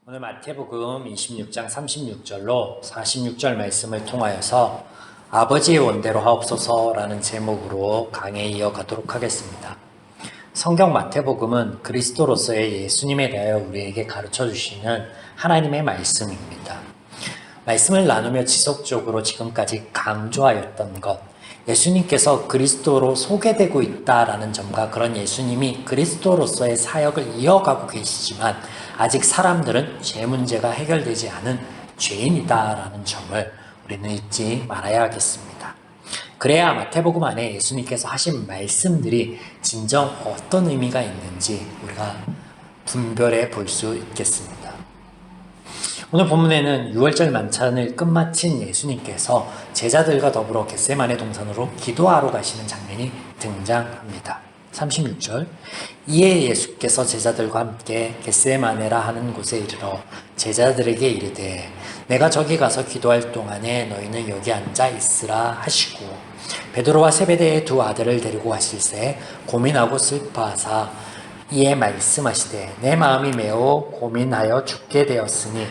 오늘 마태복음 26장 36절로 46절 말씀을 통하여서 아버지의 원대로 하옵소서라는 제목으로 강의에 이어가도록 하겠습니다. 성경 마태복음은 그리스도로서의 예수님에 대하여 우리에게 가르쳐 주시는 하나님의 말씀입니다. 말씀을 나누며 지속적으로 지금까지 강조하였던 것, 예수님께서 그리스도로 소개되고 있다라는 점과 그런 예수님이 그리스도로서의 사역을 이어가고 계시지만 아직 사람들은 죄 문제가 해결되지 않은 죄인이다라는 점을 우리는 잊지 말아야 하겠습니다. 그래야 마태복음 안에 예수님께서 하신 말씀들이 진정 어떤 의미가 있는지 우리가 분별해 볼 수 있겠습니다. 오늘 본문에는 6월절 만찬을 끝마친 예수님께서 제자들과 더불어 겟세마네 동산으로 기도하러 가시는 장면이 등장합니다. 36절, 이에 예수께서 제자들과 함께 겟세마네라 하는 곳에 이르러 제자들에게 이르되 내가 저기 가서 기도할 동안에 너희는 여기 앉아 있으라 하시고 베드로와 세베대의 두 아들을 데리고 가실새 고민하고 슬퍼하사 이에 말씀하시되 내 마음이 매우 고민하여 죽게 되었으니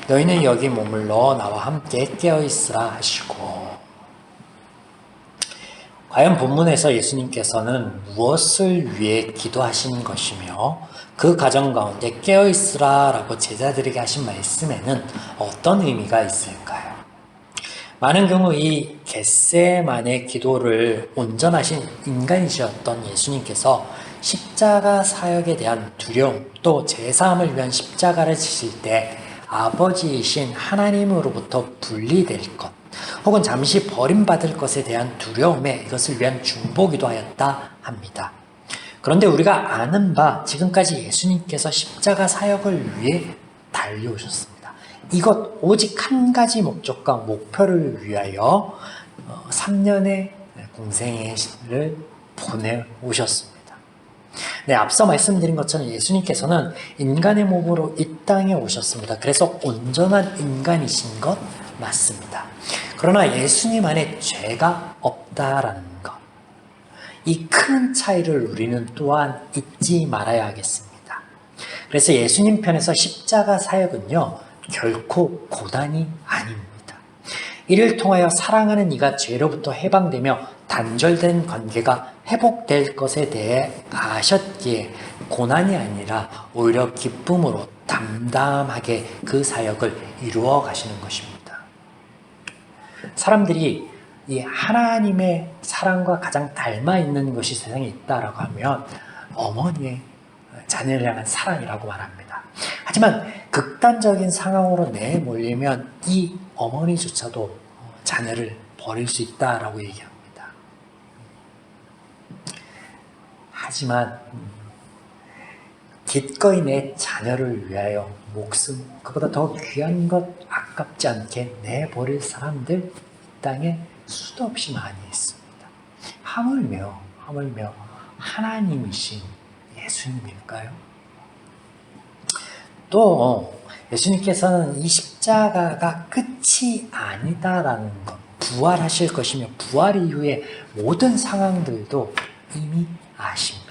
너희는 여기 머물러 나와 함께 깨어있으라 하시고. 과연 본문에서 예수님께서는 무엇을 위해 기도하신 것이며 그 과정 가운데 깨어있으라 라고 제자들에게 하신 말씀에는 어떤 의미가 있을까요? 많은 경우 이 겟세마네 기도를 온전하신 인간이셨던 예수님께서 십자가 사역에 대한 두려움, 또 제사함을 위한 십자가를 지실 때 아버지이신 하나님으로부터 분리될 것, 혹은 잠시 버림받을 것에 대한 두려움에 이것을 위한 중보기도 하였다 합니다. 그런데 우리가 아는 바 지금까지 예수님께서 십자가 사역을 위해 달려오셨습니다. 이것 오직 한 가지 목적과 목표를 위하여 3년의 공생애를 보내오셨습니다. 네, 앞서 말씀드린 것처럼 예수님께서는 인간의 몸으로 이 땅에 오셨습니다. 그래서 온전한 인간이신 것 맞습니다. 그러나 예수님 안에 죄가 없다라는 것, 이 큰 차이를 우리는 또한 잊지 말아야 하겠습니다. 그래서 예수님 편에서 십자가 사역은요, 결코 고단이 아닙니다. 이를 통하여 사랑하는 이가 죄로부터 해방되며 단절된 관계가 회복될 것에 대해 아셨기에 고난이 아니라 오히려 기쁨으로 담담하게 그 사역을 이루어 가시는 것입니다. 사람들이 이 하나님의 사랑과 가장 닮아 있는 것이 세상에 있다라고 하면 어머니의 자녀를 향한 사랑이라고 말합니다. 하지만 극단적인 상황으로 내몰리면 이 어머니조차도 자녀를 버릴 수 있다라고 얘기합니다. 하지만 기꺼이 내 자녀를 위하여 목숨, 그보다 더 귀한 것 아깝지 않게 내버릴 사람들 이 땅에 수도 없이 많이 있습니다. 하물며 하나님이신 예수님일까요? 또 예수님께서는 이 십자가가 끝이 아니다라는 것, 부활하실 것이며 부활 이후의 모든 상황들도 이미 아십니다.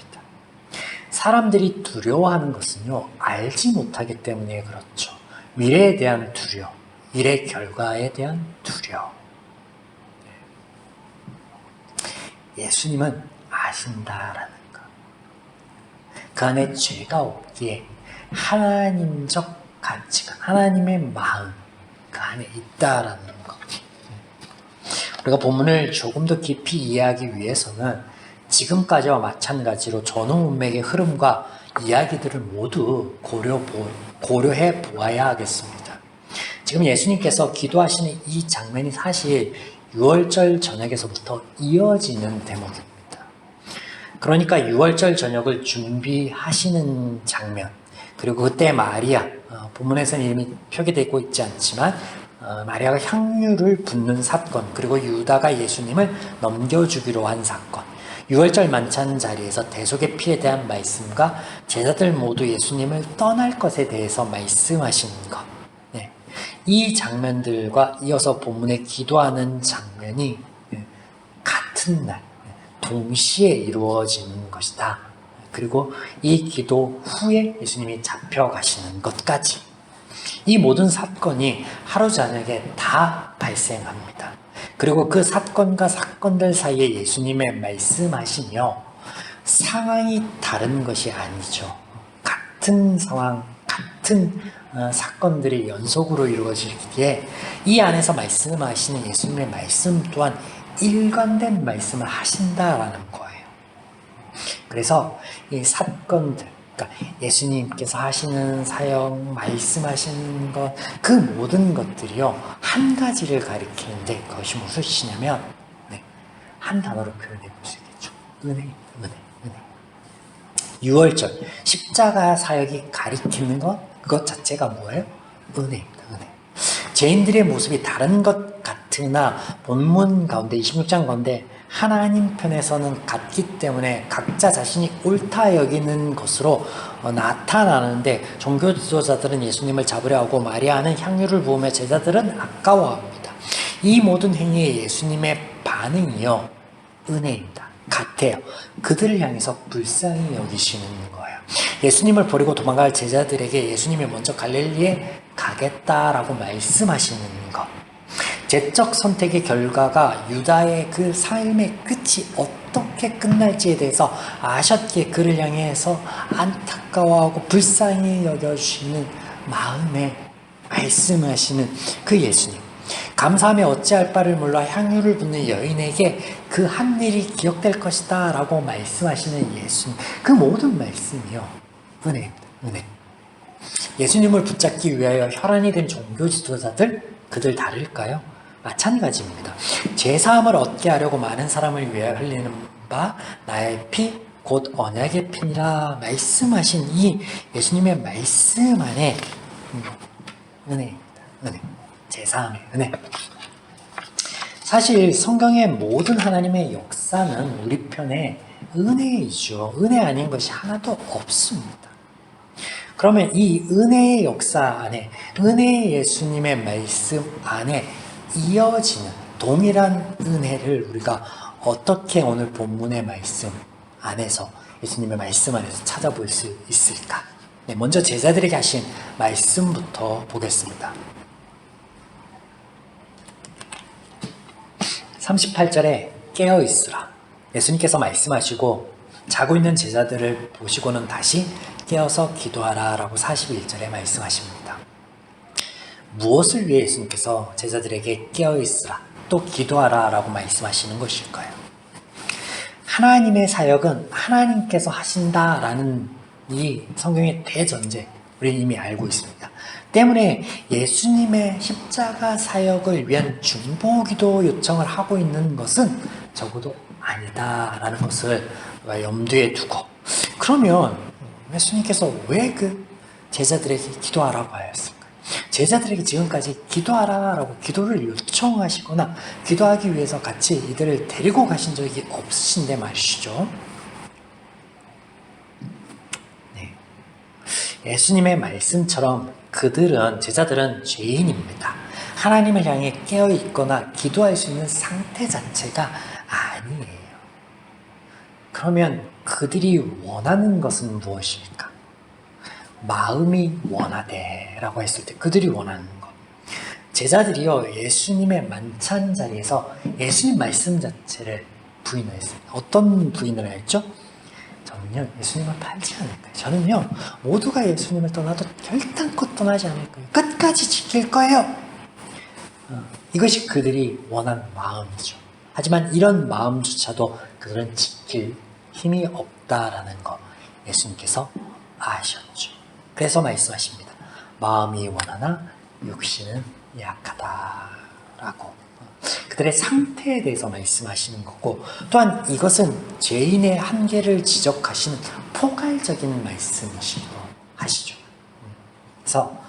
사람들이 두려워하는 것은요, 알지 못하기 때문에 그렇죠. 미래에 대한 두려움, 미래 결과에 대한 두려움. 예수님은 아신다라는 것. 그 안에 죄가 없기에 하나님적 가치관, 하나님의 마음 그 안에 있다라는 것. 우리가 본문을 조금 더 깊이 이해하기 위해서는 지금까지와 마찬가지로 전후 문맥의 흐름과 이야기들을 모두 고려해 보아야 하겠습니다. 지금 예수님께서 기도하시는 이 장면이 사실 6월절 저녁에서부터 이어지는 대목입니다. 그러니까 6월절 저녁을 준비하시는 장면, 그리고 그때 마리아, 본문에서는 이름이 표기되고 있지 않지만 마리아가 향유를 붓는 사건, 그리고 유다가 예수님을 넘겨주기로 한 사건, 6월절 만찬 자리에서 대속의 피에 대한 말씀과 제자들 모두 예수님을 떠날 것에 대해서 말씀하신 것, 네. 이 장면들과 이어서 본문에 기도하는 장면이 같은 날, 동시에 이루어지는 것이다. 그리고 이 기도 후에 예수님이 잡혀가시는 것까지 이 모든 사건이 하루 저녁에 다 발생합니다. 그리고 그 사건과 사건들 사이에 예수님의 말씀하시며 상황이 다른 것이 아니죠. 같은 상황, 같은 사건들이 연속으로 이루어지기에 이 안에서 말씀하시는 예수님의 말씀 또한 일관된 말씀을 하신다라는 거예요. 그래서 이 사건들, 그러니까 예수님께서 하시는 사역, 말씀하시는 것, 그 모든 것들이요 한 가지를 가리키는데 그것이 무엇이냐면 한 단어로 표현해 볼 수 있겠죠. 은혜. 6월절 십자가 사역이 가리키는 그것 자체가 뭐예요? 은혜입니다. 은혜. 죄인들의 모습이 다른 것 같으나 본문 가운데 26장 가운데 하나님 편에서는 같기 때문에 각자 자신이 옳다 여기는 것으로 나타나는데 종교 지도자들은 예수님을 잡으려 하고 마리아는 향유를 부으며 제자들은 아까워합니다. 이 모든 행위에 예수님의 반응이요 은혜입니다. 같아요. 그들을 향해서 불쌍히 여기시는 거예요. 예수님을 버리고 도망갈 제자들에게 예수님이 먼저 갈릴리에 가겠다라고 말씀하시는 것. 제적 선택의 결과가 유다의 그 삶의 끝이 어떻게 끝날지에 대해서 아셨기에 그를 향해서 안타까워하고 불쌍히 여겨주시는 마음에 말씀하시는 그 예수님. 감사하며 어찌할 바를 몰라 향유를 붓는 여인에게 그 한 일이 기억될 것이다 라고 말씀하시는 예수님. 그 모든 말씀이요 은혜입니다. 은혜. 예수님을 붙잡기 위하여 혈안이 된 종교 지도자들, 그들 다를까요? 마찬가지입니다. 제사함을 얻게 하려고 많은 사람을 위하여 흘리는 바 나의 피 곧 언약의 피니라 말씀하신 이 예수님의 말씀 안에 은혜입니다. 은혜. 제사함의 은혜. 사실 성경의 모든 하나님의 역사는 우리 편에 은혜이죠. 은혜 아닌 것이 하나도 없습니다. 그러면 이 은혜의 역사 안에, 은혜의 예수님의 말씀 안에 이어지는 동일한 은혜를 우리가 어떻게 오늘 본문의 말씀 안에서, 예수님의 말씀 안에서 찾아볼 수 있을까? 먼저 제자들에게 하신 말씀부터 보겠습니다. 38절에 깨어있으라. 예수님께서 말씀하시고 자고 있는 제자들을 보시고는 다시 깨어서 기도하라 라고 41절에 말씀하십니다. 무엇을 위해 예수님께서 제자들에게 깨어있으라 또 기도하라 라고 말씀하시는 것일까요? 하나님의 사역은 하나님께서 하신다라는 이 성경의 대전제 우리는 이미 알고 있습니다. 때문에 예수님의 십자가 사역을 위한 중보기도 요청을 하고 있는 것은 적어도 아니다라는 것을 염두에 두고, 그러면 예수님께서 왜 그 제자들에게 기도하라고 하였을까요? 제자들에게 지금까지 기도하라라고 기도를 요청하시거나 기도하기 위해서 같이 이들을 데리고 가신 적이 없으신데 말이죠. 예수님의 말씀처럼 제자들은 죄인입니다. 하나님을 향해 깨어있거나 기도할 수 있는 상태 자체가 아니에요. 그러면 그들이 원하는 것은 무엇일까? 마음이 원하되 라고 했을 때 그들이 원하는 것. 제자들이요 예수님의 만찬 자리에서 예수님 말씀 자체를 부인했습니다. 어떤 부인을 했죠? 저는요 예수님을 팔지 않을 거예요. 저는요 모두가 예수님을 떠나도 결단코 떠나지 않을 거예요. 끝까지 지킬 거예요. 이것이 그들이 원하는 마음이죠. 하지만 이런 마음조차도 그들은 지킬 힘이 없다라는 거 예수님께서 아셨죠. 그래서 말씀하십니다. 마음이 원하나 육신은 약하다라고. 그들의 상태에 대해서 말씀하시는 거고, 또한 이것은 죄인의 한계를 지적하시는 포괄적인 말씀이시기도 하시죠. 그래서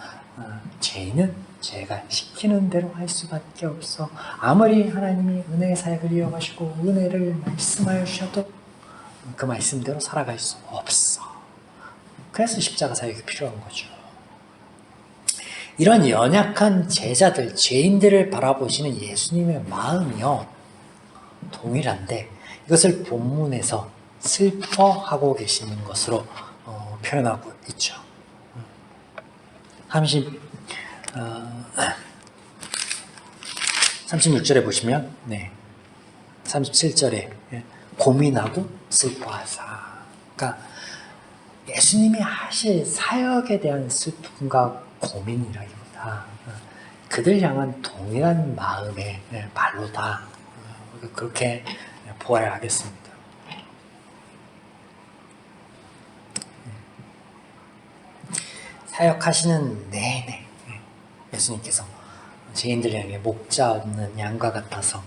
죄인은 죄가 시키는 대로 할 수밖에 없어. 아무리 하나님이 은혜의 사역을 이어가시고 은혜를 말씀하여 주셔도 그 말씀대로 살아갈 수 없어. 그래서 십자가 사역이 필요한 거죠. 이런 연약한 제자들, 죄인들을 바라보시는 예수님의 마음이요 동일한데 이것을 본문에서 슬퍼하고 계시는 것으로 표현하고 있죠. 36절에 보시면 37절에 고민하고 슬퍼하사. 그러니까 예수님이 하실 사역에 대한 슬픔과 고민이라기보다 그들 향한 동일한 마음의 말로다. 그렇게 보아야 하겠습니다. 사역하시는 내내 예수님께서 죄인들 향해 목자 없는 양과 같아서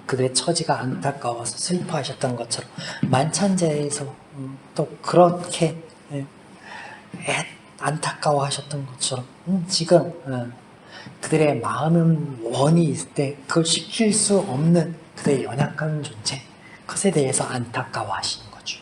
그들의 처지가 안타까워서 슬퍼하셨던 것처럼 만찬제에서 또 그렇게 안타까워하셨던 것처럼 지금 그들의 마음은 원이 있을 때 그걸 시킬 수 없는 그들의 연약한 존재, 그것에 대해서 안타까워하시는 거죠.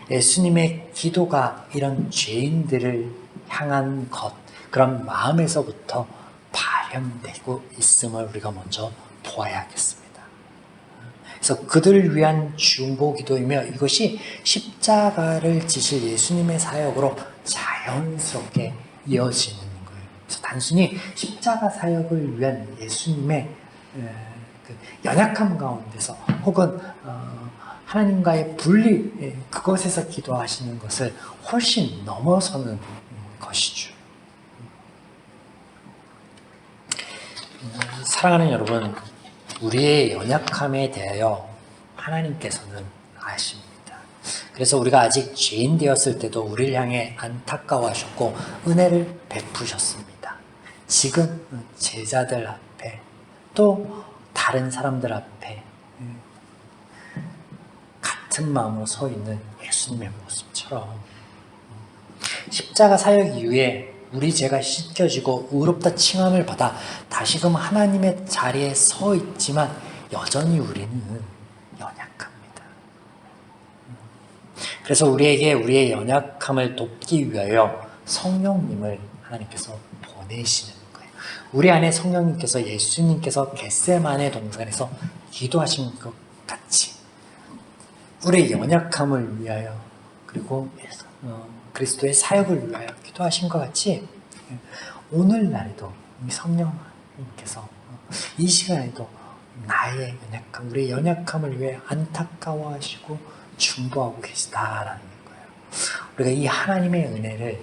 예수님의 기도가 이런 죄인들을 향한 것, 그런 마음에서부터 발현되고 있음을 우리가 먼저 보아야겠습니다. 그래서 그들을 위한 중보 기도이며 이것이 십자가를 지실 예수님의 사역으로 자연스럽게 이어지는 거예요. 그래서 단순히 십자가 사역을 위한 예수님의 그 연약함 가운데서 혹은 하나님과의 분리, 그것에서 기도하시는 것을 훨씬 넘어서는 것이죠. 사랑하는 여러분, 우리의 연약함에 대하여 하나님께서는 아십니다. 그래서 우리가 아직 죄인 되었을 때도 우리를 향해 안타까워하셨고 은혜를 베푸셨습니다. 지금 제자들 앞에 또 다른 사람들 앞에 같은 마음으로 서 있는 예수님의 모습처럼 십자가 사역 이후에 우리 죄가 씻겨지고 의롭다 칭함을 받아 다시금 하나님의 자리에 서 있지만 여전히 우리는 연약합니다. 그래서 우리에게 우리의 연약함을 돕기 위하여 성령님을 하나님께서 보내시는 거예요. 우리 안에 성령님께서 예수님께서 겟세마네 동산에서 기도하신 것 같이 우리의 연약함을 위하여 그리고 그리스도의 사역을 위하여 기도하신 것 같이 오늘날에도 성령님께서 이 시간에도 나의 연약함, 우리의 연약함을 위해 안타까워하시고 중보하고 계시다라는 거예요. 우리가 이 하나님의 은혜를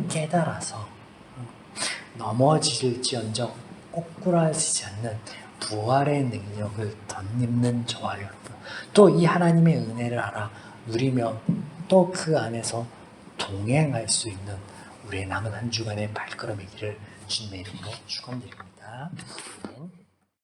깨달아서 넘어질지언정 꼬꾸라지지 않는 부활의 능력을 덧입는 저와 여러분, 또 이 하나님의 은혜를 알아 누리며 또 그 안에서 동행할 수 있는 우리의 남은 한 주간의 발걸음이기를 주님의 이름으로 축원드립니다.